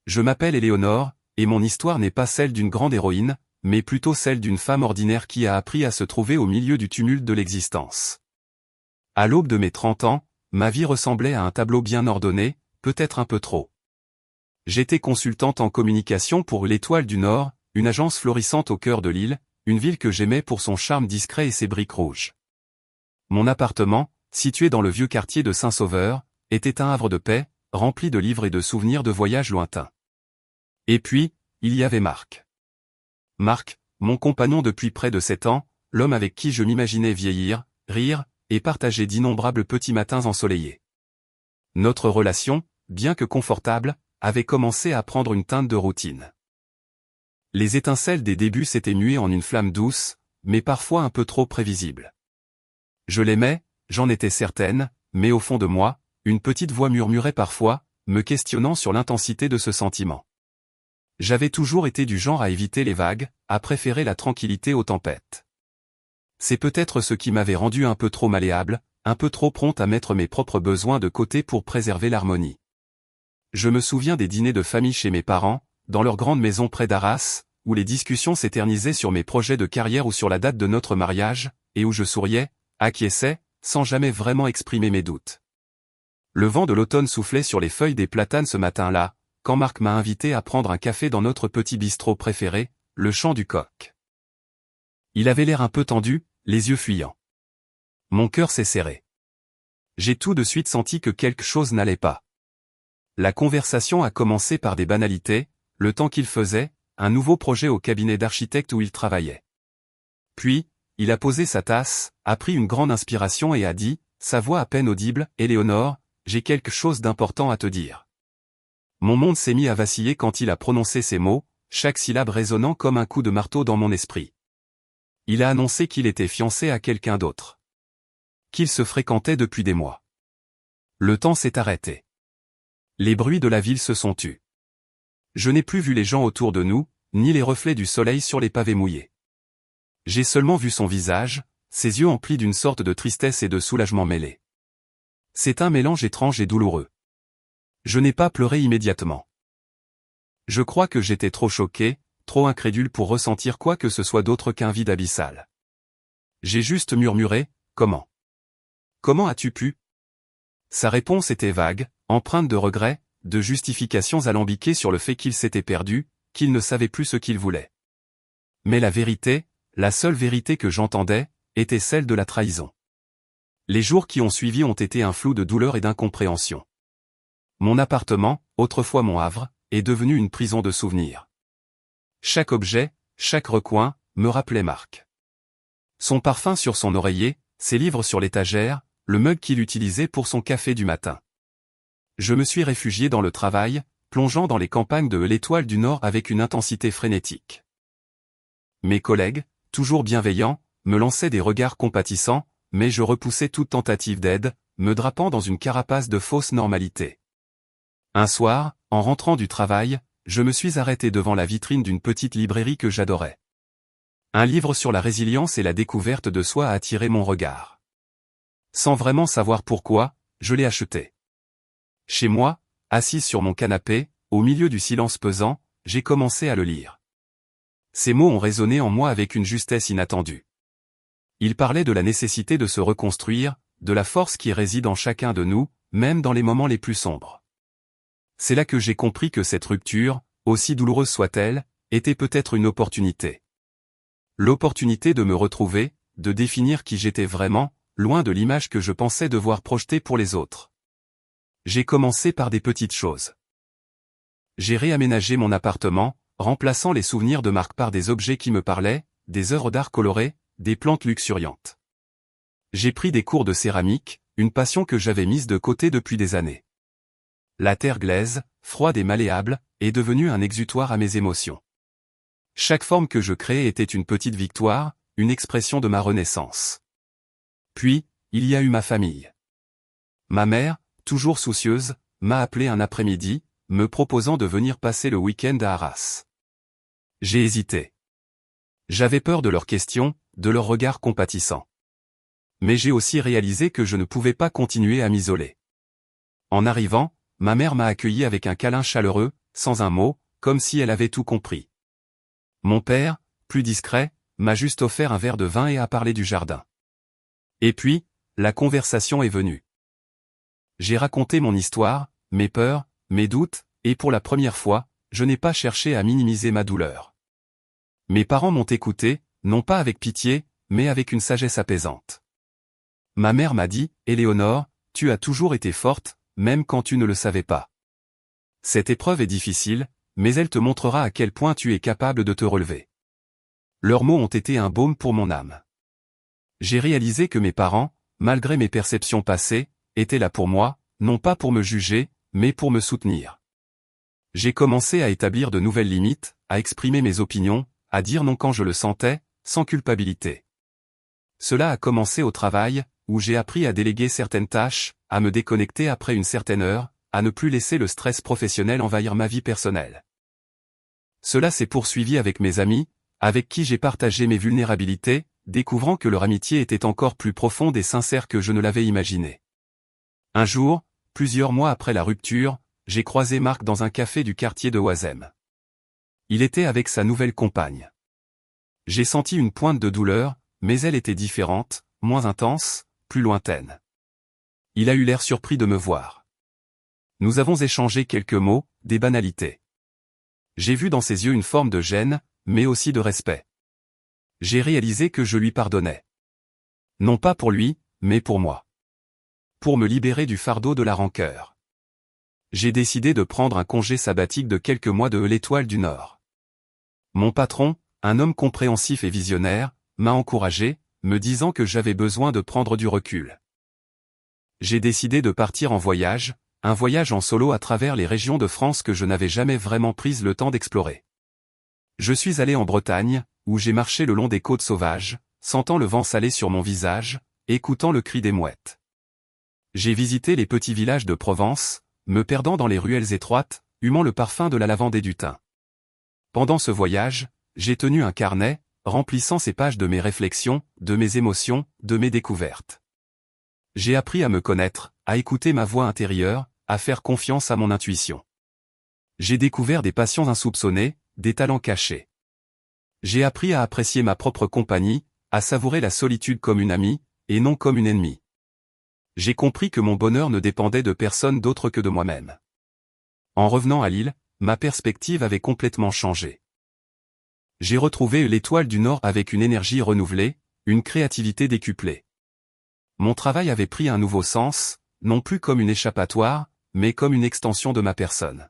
Je m'appelle Éléonore, et mon histoire n'est pas celle d'une grande héroïne, mais plutôt celle d'une femme ordinaire qui a appris à se trouver au milieu du tumulte de l'existence. À l'aube de mes 30 ans, ma vie ressemblait à un tableau bien ordonné, peut-être un peu trop. J'étais consultante en communication pour l'Étoile du Nord, une agence florissante au cœur de l'île, une ville que j'aimais pour son charme discret et ses briques rouges. Mon appartement, situé dans le vieux quartier de Saint-Sauveur, était un havre de paix, rempli de livres et de souvenirs de voyages lointains. Et puis, il y avait Marc. Marc, mon compagnon depuis près de 7 ans, l'homme avec qui je m'imaginais vieillir, rire, et partager d'innombrables petits matins ensoleillés. Notre relation, bien que confortable, avait commencé à prendre une teinte de routine. Les étincelles des débuts s'étaient muées en une flamme douce, mais parfois un peu trop prévisible. Je l'aimais, j'en étais certaine, mais au fond de moi, une petite voix murmurait parfois, me questionnant sur l'intensité de ce sentiment. J'avais toujours été du genre à éviter les vagues, à préférer la tranquillité aux tempêtes. C'est peut-être ce qui m'avait rendu un peu trop malléable, un peu trop prompte à mettre mes propres besoins de côté pour préserver l'harmonie. Je me souviens des dîners de famille chez mes parents, dans leur grande maison près d'Arras, où les discussions s'éternisaient sur mes projets de carrière ou sur la date de notre mariage, et où je souriais, acquiesçais, sans jamais vraiment exprimer mes doutes. Le vent de l'automne soufflait sur les feuilles des platanes ce matin-là, quand Marc m'a invité à prendre un café dans notre petit bistrot préféré, le Chant du Coq. Il avait l'air un peu tendu, les yeux fuyants. Mon cœur s'est serré. J'ai tout de suite senti que quelque chose n'allait pas. La conversation a commencé par des banalités, le temps qu'il faisait, un nouveau projet au cabinet d'architecte où il travaillait. Puis, il a posé sa tasse, a pris une grande inspiration et a dit, sa voix à peine audible, « Éléonore, j'ai quelque chose d'important à te dire. » Mon monde s'est mis à vaciller quand il a prononcé ces mots, chaque syllabe résonnant comme un coup de marteau dans mon esprit. Il a annoncé qu'il était fiancé à quelqu'un d'autre. Qu'il se fréquentait depuis des mois. Le temps s'est arrêté. Les bruits de la ville se sont tus. Je n'ai plus vu les gens autour de nous, ni les reflets du soleil sur les pavés mouillés. J'ai seulement vu son visage, ses yeux emplis d'une sorte de tristesse et de soulagement mêlés. C'est un mélange étrange et douloureux. Je n'ai pas pleuré immédiatement. Je crois que j'étais trop choqué, trop incrédule pour ressentir quoi que ce soit d'autre qu'un vide abyssal. J'ai juste murmuré, « Comment ? Comment as-tu pu ?» Sa réponse était vague, empreinte de regrets, de justifications alambiquées sur le fait qu'il s'était perdu, qu'il ne savait plus ce qu'il voulait. Mais la vérité, la seule vérité que j'entendais, était celle de la trahison. Les jours qui ont suivi ont été un flou de douleur et d'incompréhension. Mon appartement, autrefois mon havre, est devenu une prison de souvenirs. Chaque objet, chaque recoin, me rappelait Marc. Son parfum sur son oreiller, ses livres sur l'étagère, le mug qu'il utilisait pour son café du matin. Je me suis réfugié dans le travail, plongeant dans les campagnes de l'Étoile du Nord avec une intensité frénétique. Mes collègues, toujours bienveillants, me lançaient des regards compatissants, mais je repoussais toute tentative d'aide, me drapant dans une carapace de fausse normalité. Un soir, en rentrant du travail, je me suis arrêté devant la vitrine d'une petite librairie que j'adorais. Un livre sur la résilience et la découverte de soi a attiré mon regard. Sans vraiment savoir pourquoi, je l'ai acheté. Chez moi, assise sur mon canapé, au milieu du silence pesant, j'ai commencé à le lire. Ces mots ont résonné en moi avec une justesse inattendue. Il parlait de la nécessité de se reconstruire, de la force qui réside en chacun de nous, même dans les moments les plus sombres. C'est là que j'ai compris que cette rupture, aussi douloureuse soit-elle, était peut-être une opportunité. L'opportunité de me retrouver, de définir qui j'étais vraiment, loin de l'image que je pensais devoir projeter pour les autres. J'ai commencé par des petites choses. J'ai réaménagé mon appartement, remplaçant les souvenirs de Marc par des objets qui me parlaient, des œuvres d'art colorées, des plantes luxuriantes. J'ai pris des cours de céramique, une passion que j'avais mise de côté depuis des années. La terre glaise, froide et malléable, est devenue un exutoire à mes émotions. Chaque forme que je créais était une petite victoire, une expression de ma renaissance. Puis, il y a eu ma famille. Ma mère, toujours soucieuse, m'a appelé un après-midi, me proposant de venir passer le week-end à Arras. J'ai hésité. J'avais peur de leurs questions, de leurs regards compatissants. Mais j'ai aussi réalisé que je ne pouvais pas continuer à m'isoler. En arrivant, ma mère m'a accueilli avec un câlin chaleureux, sans un mot, comme si elle avait tout compris. Mon père, plus discret, m'a juste offert un verre de vin et a parlé du jardin. Et puis, la conversation est venue. J'ai raconté mon histoire, mes peurs, mes doutes, et pour la première fois, je n'ai pas cherché à minimiser ma douleur. Mes parents m'ont écouté, non pas avec pitié, mais avec une sagesse apaisante. Ma mère m'a dit, « Éléonore, tu as toujours été forte, même quand tu ne le savais pas. Cette épreuve est difficile, mais elle te montrera à quel point tu es capable de te relever. » Leurs mots ont été un baume pour mon âme. J'ai réalisé que mes parents, malgré mes perceptions passées, étaient là pour moi, non pas pour me juger, mais pour me soutenir. J'ai commencé à établir de nouvelles limites, à exprimer mes opinions, à dire non quand je le sentais, sans culpabilité. Cela a commencé au travail, où j'ai appris à déléguer certaines tâches, à me déconnecter après une certaine heure, à ne plus laisser le stress professionnel envahir ma vie personnelle. Cela s'est poursuivi avec mes amis, avec qui j'ai partagé mes vulnérabilités, découvrant que leur amitié était encore plus profonde et sincère que je ne l'avais imaginé. Un jour, plusieurs mois après la rupture, j'ai croisé Marc dans un café du quartier de Oisem. Il était avec sa nouvelle compagne. J'ai senti une pointe de douleur, mais elle était différente, moins intense, plus lointaine. Il a eu l'air surpris de me voir. Nous avons échangé quelques mots, des banalités. J'ai vu dans ses yeux une forme de gêne, mais aussi de respect. J'ai réalisé que je lui pardonnais. Non pas pour lui, mais pour moi. Pour me libérer du fardeau de la rancœur. J'ai décidé de prendre un congé sabbatique de quelques mois de l'Étoile du Nord. Mon patron, un homme compréhensif et visionnaire, m'a encouragé, me disant que j'avais besoin de prendre du recul. J'ai décidé de partir en voyage, un voyage en solo à travers les régions de France que je n'avais jamais vraiment pris le temps d'explorer. Je suis allé en Bretagne, où j'ai marché le long des côtes sauvages, sentant le vent salé sur mon visage, écoutant le cri des mouettes. J'ai visité les petits villages de Provence, me perdant dans les ruelles étroites, humant le parfum de la lavande et du thym. Pendant ce voyage, j'ai tenu un carnet, remplissant ces pages de mes réflexions, de mes émotions, de mes découvertes. J'ai appris à me connaître, à écouter ma voix intérieure, à faire confiance à mon intuition. J'ai découvert des passions insoupçonnées, des talents cachés. J'ai appris à apprécier ma propre compagnie, à savourer la solitude comme une amie, et non comme une ennemie. J'ai compris que mon bonheur ne dépendait de personne d'autre que de moi-même. En revenant à Lille, ma perspective avait complètement changé. J'ai retrouvé l'Étoile du Nord avec une énergie renouvelée, une créativité décuplée. Mon travail avait pris un nouveau sens, non plus comme une échappatoire, mais comme une extension de ma personne.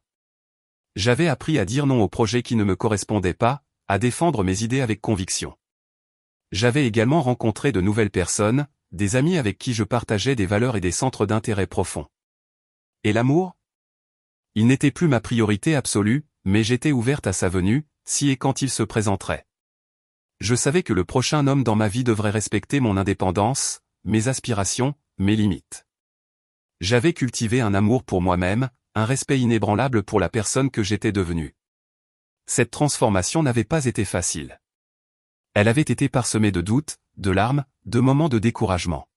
J'avais appris à dire non aux projets qui ne me correspondaient pas, à défendre mes idées avec conviction. J'avais également rencontré de nouvelles personnes, des amis avec qui je partageais des valeurs et des centres d'intérêt profonds. Et l'amour ? Il n'était plus ma priorité absolue, mais j'étais ouverte à sa venue, si et quand il se présenterait. Je savais que le prochain homme dans ma vie devrait respecter mon indépendance, mes aspirations, mes limites. J'avais cultivé un amour pour moi-même, un respect inébranlable pour la personne que j'étais devenue. Cette transformation n'avait pas été facile. Elle avait été parsemée de doutes, de larmes, de moments de découragement.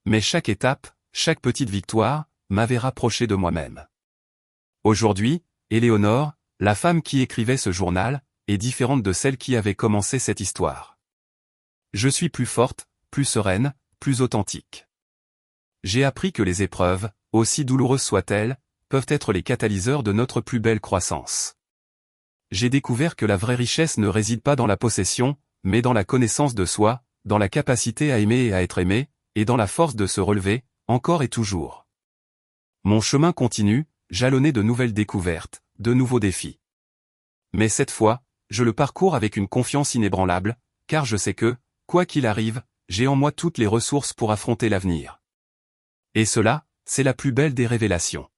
Mais chaque étape, chaque petite victoire, m'avait rapproché de moi-même. Aujourd'hui, Éléonore, la femme qui écrivait ce journal, est différente de celle qui avait commencé cette histoire. Je suis plus forte, plus sereine, plus authentique. J'ai appris que les épreuves, aussi douloureuses soient-elles, peuvent être les catalyseurs de notre plus belle croissance. J'ai découvert que la vraie richesse ne réside pas dans la possession, mais dans la connaissance de soi, dans la capacité à aimer et à être aimé, et dans la force de se relever, encore et toujours. Mon chemin continue, jalonné de nouvelles découvertes, de nouveaux défis. Mais cette fois, je le parcours avec une confiance inébranlable, car je sais que, quoi qu'il arrive, j'ai en moi toutes les ressources pour affronter l'avenir. Et cela, c'est la plus belle des révélations.